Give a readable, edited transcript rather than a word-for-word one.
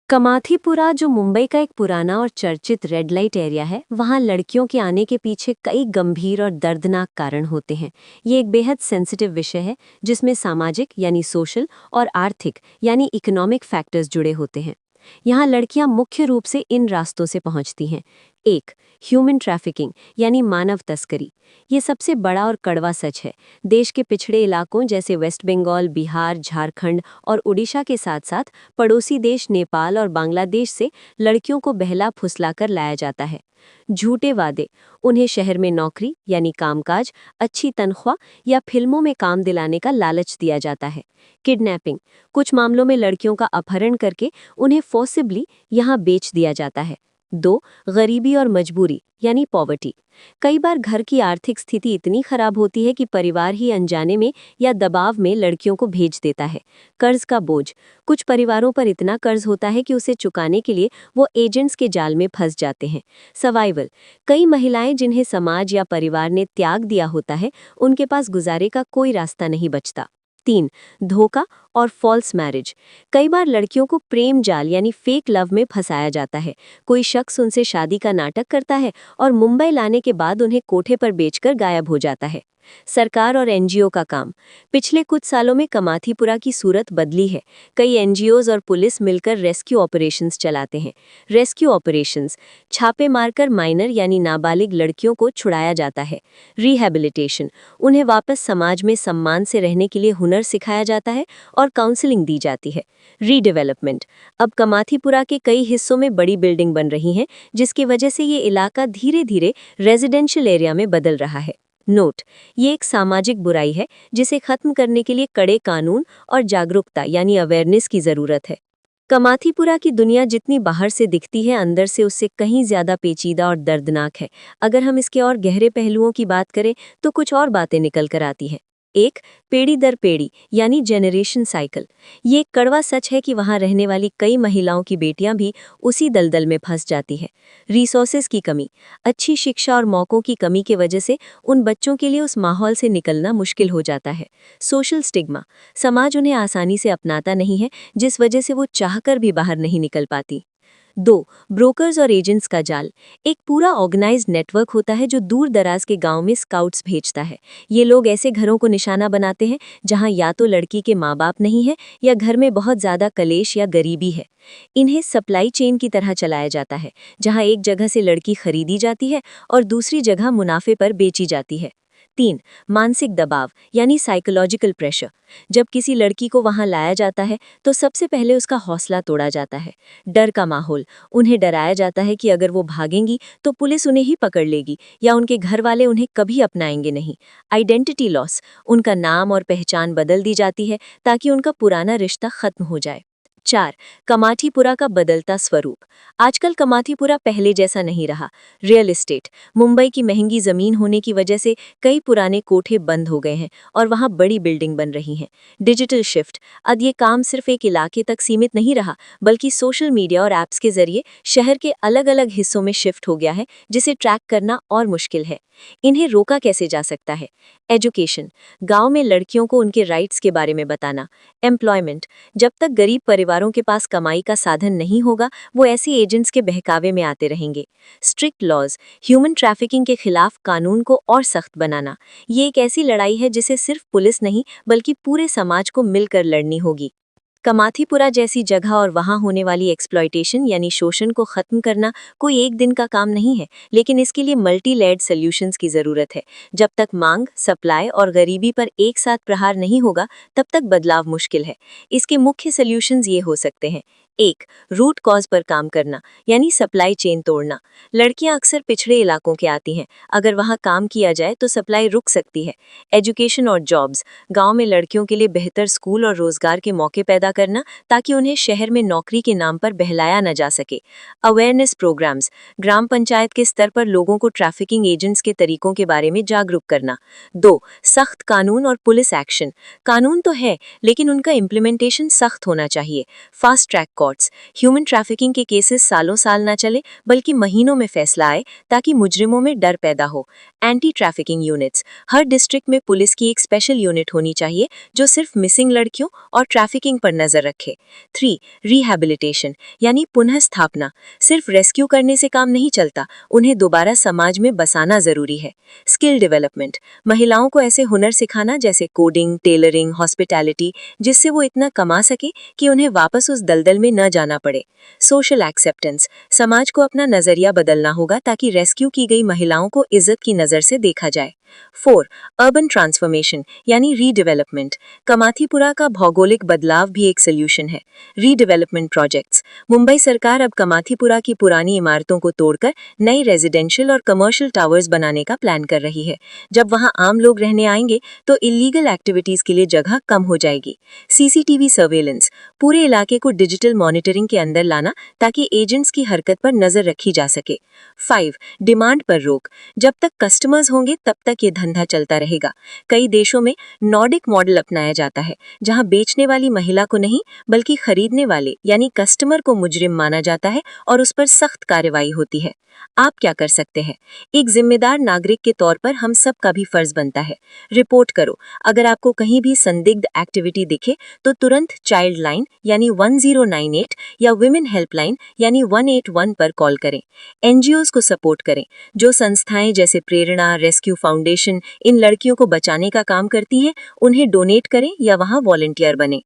कमाथीपुरा जो मुंबई का एक पुराना और चर्चित रेड लाइट एरिया है, वहाँ लड़कियों के आने के पीछे कई गंभीर और दर्दनाक कारण होते हैं। ये एक बेहद सेंसिटिव विषय है जिसमें सामाजिक यानी सोशल और आर्थिक यानी इकोनॉमिक फैक्टर्स जुड़े होते हैं। यहाँ लड़कियां मुख्य रूप से इन रास्तों से पहुंचती हैं। एक, ह्यूमन ट्रैफिकिंग यानी मानव तस्करी। ये सबसे बड़ा और कड़वा सच है। देश के पिछड़े इलाकों जैसे वेस्ट बंगाल, बिहार, झारखंड और उड़ीसा के साथ साथ पड़ोसी देश नेपाल और बांग्लादेश से लड़कियों को बहला फुसलाकर लाया जाता है। झूठे वादे, उन्हें शहर में नौकरी यानी कामकाज, अच्छी तनख्वाह या फिल्मों में काम दिलाने का लालच दिया जाता है। किडनैपिंग, कुछ मामलों में लड़कियों का अपहरण करके उन्हें फोर्सिबली यहाँ बेच दिया जाता है। दो, गरीबी और मजबूरी यानी पॉवर्टी। कई बार घर की आर्थिक स्थिति इतनी खराब होती है कि परिवार ही अनजाने में या दबाव में लड़कियों को भेज देता है। कर्ज का बोझ, कुछ परिवारों पर इतना कर्ज होता है कि उसे चुकाने के लिए वो एजेंट्स के जाल में फंस जाते हैं। सर्वाइवल, कई महिलाएं जिन्हें समाज या परिवार ने त्याग दिया होता है, उनके पास गुजारे का कोई रास्ता नहीं बचता। तीन, धोखा और फॉल्स मैरिज। कई बार लड़कियों को प्रेम जाल यानी फेक लव में फंसाया जाता है। कोई शख्स उनसे शादी का नाटक करता है और मुंबई लाने के बाद उन्हें कोठे पर बेचकर गायब हो जाता है। सरकार और एनजीओ का काम, पिछले कुछ सालों में कमाथीपुरा की सूरत बदली है। कई एनजीओज और पुलिस मिलकर रेस्क्यू ऑपरेशंस चलाते हैं। रेस्क्यू ऑपरेशंस, छापे मारकर माइनर यानी नाबालिग लड़कियों को छुड़ाया जाता है। रिहैबिलिटेशन, उन्हें वापस समाज में सम्मान से रहने के लिए हुनर सिखाया जाता है और काउंसलिंग दी जाती है। रीडेवलपमेंट, अब कमाथीपुरा के कई हिस्सों में बड़ी बिल्डिंग बन रही हैं, जिसकी वजह से ये इलाका धीरे धीरे रेजिडेंशियल एरिया में बदल रहा है। नोट, ये एक सामाजिक बुराई है जिसे खत्म करने के लिए कड़े कानून और जागरूकता यानी अवेयरनेस की जरूरत है। कमाथीपुरा की दुनिया जितनी बाहर से दिखती है, अंदर से उससे कहीं ज्यादा पेचीदा और दर्दनाक है। अगर हम इसके और गहरे पहलुओं की बात करें तो कुछ और बातें निकल कर आती हैं। एक, पीढ़ी दर पीढ़ी यानी जनरेशन साइकिल। ये एक कड़वा सच है कि वहाँ रहने वाली कई महिलाओं की बेटियां भी उसी दलदल में फंस जाती हैं। रिसोर्सेज की कमी, अच्छी शिक्षा और मौकों की कमी की वजह से उन बच्चों के लिए उस माहौल से निकलना मुश्किल हो जाता है। सोशल स्टिग्मा, समाज उन्हें आसानी से अपनाता नहीं है, जिस वजह से वो चाहकर भी बाहर नहीं निकल पाती। दो, ब्रोकर्स और एजेंट्स का जाल। एक पूरा ऑर्गेनाइज्ड नेटवर्क होता है जो दूर दराज के गांव में स्काउट्स भेजता है। ये लोग ऐसे घरों को निशाना बनाते हैं जहां या तो लड़की के माँ बाप नहीं है या घर में बहुत ज़्यादा कलेश या गरीबी है। इन्हें सप्लाई चेन की तरह चलाया जाता है, जहां एक जगह से लड़की खरीदी जाती है और दूसरी जगह मुनाफे पर बेची जाती है। तीन, मानसिक दबाव यानी साइकोलॉजिकल प्रेशर। जब किसी लड़की को वहां लाया जाता है तो सबसे पहले उसका हौसला तोड़ा जाता है। डर का माहौल, उन्हें डराया जाता है कि अगर वो भागेंगी तो पुलिस उन्हें ही पकड़ लेगी या उनके घर वाले उन्हें कभी अपनाएंगे नहीं। आइडेंटिटी लॉस, उनका नाम और पहचान बदल दी जाती है ताकि उनका पुराना रिश्ता खत्म हो जाए। चार, कमाथीपुरा का बदलता स्वरूप। आजकल कमाथीपुरा पहले जैसा नहीं रहा। रियल एस्टेट, मुंबई की महंगी जमीन होने की वजह से कई पुराने कोठे बंद हो गए हैं और वहां बड़ी बिल्डिंग बन रही हैं। डिजिटल शिफ्ट, अब ये काम सिर्फ एक इलाके तक सीमित नहीं रहा, बल्कि सोशल मीडिया और ऐप्स के जरिए शहर के अलग अलग हिस्सों में शिफ्ट हो गया है, जिसे ट्रैक करना और मुश्किल है। इन्हें रोका कैसे जा सकता है? एजुकेशन, गांव में लड़कियों को उनके राइट्स के बारे में बताना। एम्प्लॉयमेंट, जब तक गरीब परिवारों के पास कमाई का साधन नहीं होगा, वो ऐसे एजेंट्स के बहकावे में आते रहेंगे। स्ट्रिक्ट लॉज, ह्यूमन ट्रैफिकिंग के खिलाफ कानून को और सख्त बनाना। ये एक ऐसी लड़ाई है जिसे सिर्फ पुलिस नहीं बल्कि पूरे समाज को मिलकर लड़नी होगी। कमाथीपुरा जैसी जगह और वहां होने वाली एक्सप्लॉयटेशन यानी शोषण को खत्म करना कोई एक दिन का काम नहीं है, लेकिन इसके लिए मल्टी लेयर्ड सॉल्यूशंस की जरूरत है। जब तक मांग, सप्लाई और गरीबी पर एक साथ प्रहार नहीं होगा, तब तक बदलाव मुश्किल है। इसके मुख्य सॉल्यूशंस ये हो सकते हैं। एक, रूट कॉज पर काम करना यानी सप्लाई चेन तोड़ना। लड़कियां अक्सर पिछड़े इलाकों के आती हैं, अगर वहां काम किया जाए तो सप्लाई रुक सकती है। एजुकेशन और जॉब्स, गांव में लड़कियों के लिए बेहतर स्कूल और रोजगार के मौके पैदा करना ताकि उन्हें शहर में नौकरी के नाम पर बहलाया न जा सके। अवेयरनेस प्रोग्राम्स, ग्राम पंचायत के स्तर पर लोगों को ट्रैफिकिंग एजेंट्स के तरीकों के बारे में जागरूक करना। दो, सख्त कानून और पुलिस एक्शन। कानून तो है, लेकिन उनका इम्प्लीमेंटेशन सख्त होना चाहिए। Fast track courts. Human trafficking के केसेस सालों साल ना चले बल्कि महीनों में फैसला आए ताकि मुजरिमों में डर पैदा हो। Anti trafficking units. हर डिस्ट्रिक्ट में पुलिस की एक स्पेशल यूनिट होनी चाहिए जो सिर्फ मिसिंग लड़कियों और ट्रैफिकिंग पर नजर रखे। 3. रिहैबिलिटेशन यानी पुनः स्थापना। सिर्फ रेस्क्यू करने से काम नहीं चलता, उन्हें दोबारा समाज में बसाना जरूरी है। Skill development. महिलाओं को ऐसे हुनर सिखाना जैसे कोडिंग, टेलरिंग, हॉस्पिटैलिटी, जिससे वो इतना कमा सके कि उन्हें वापस उस दलदल में न जाना पड़े। Social acceptance. समाज को अपना नजरिया बदलना होगा ताकि रेस्क्यू की गई महिलाओं को इज्जत की नजर से देखा जाए। 4. अर्बन ट्रांसफॉर्मेशन यानी रीडेवलपमेंट। कमाथीपुरा का भौगोलिक बदलाव भी एक सोल्यूशन है। Redevelopment projects. मुंबई सरकार अब कमाथीपुरा की पुरानी इमारतों को तोड़कर नई रेजिडेंशियल और कमर्शियल टावर्स बनाने का प्लान कर रही है। जब वहां आम लोग रहने आएंगे तो इलीगल एक्टिविटीज के लिए जगह कम हो जाएगी। CCTV surveillance. पूरे इलाके को डिजिटल मॉनिटरिंग के अंदर लाना ताकि एजेंट्स की हरकत पर नजर रखी जा सके। 5. डिमांड पर रोक। जब तक कस्टमर्स होंगे तब तक ये धंधा चलता रहेगा। कई देशों में नॉर्डिक मॉडल अपनाया जाता है जहां बेचने वाली महिला को नहीं बल्कि खरीदने वाले यानी कस्टमर को मुजरिम माना जाता है और उस पर सख्त कार्रवाई होती है। आप क्या कर सकते हैं? एक जिम्मेदार नागरिक के तौर पर हम सब का भी फर्ज बनता है। रिपोर्ट करो। अगर आपको कहीं भी संदिग्ध एक्टिविटी दिखे तो तुरंत चाइल्ड लाइन यानी 1098 या विमेन हेल्पलाइन यानी 181 पर कॉल करें। एनजीओज को सपोर्ट करें। जो संस्थाएं जैसे प्रेरणा, रेस्क्यू फाउंडेशन इन लड़कियों को बचाने का काम करती हैं, उन्हें डोनेट करें या वहां वॉलंटियर बने।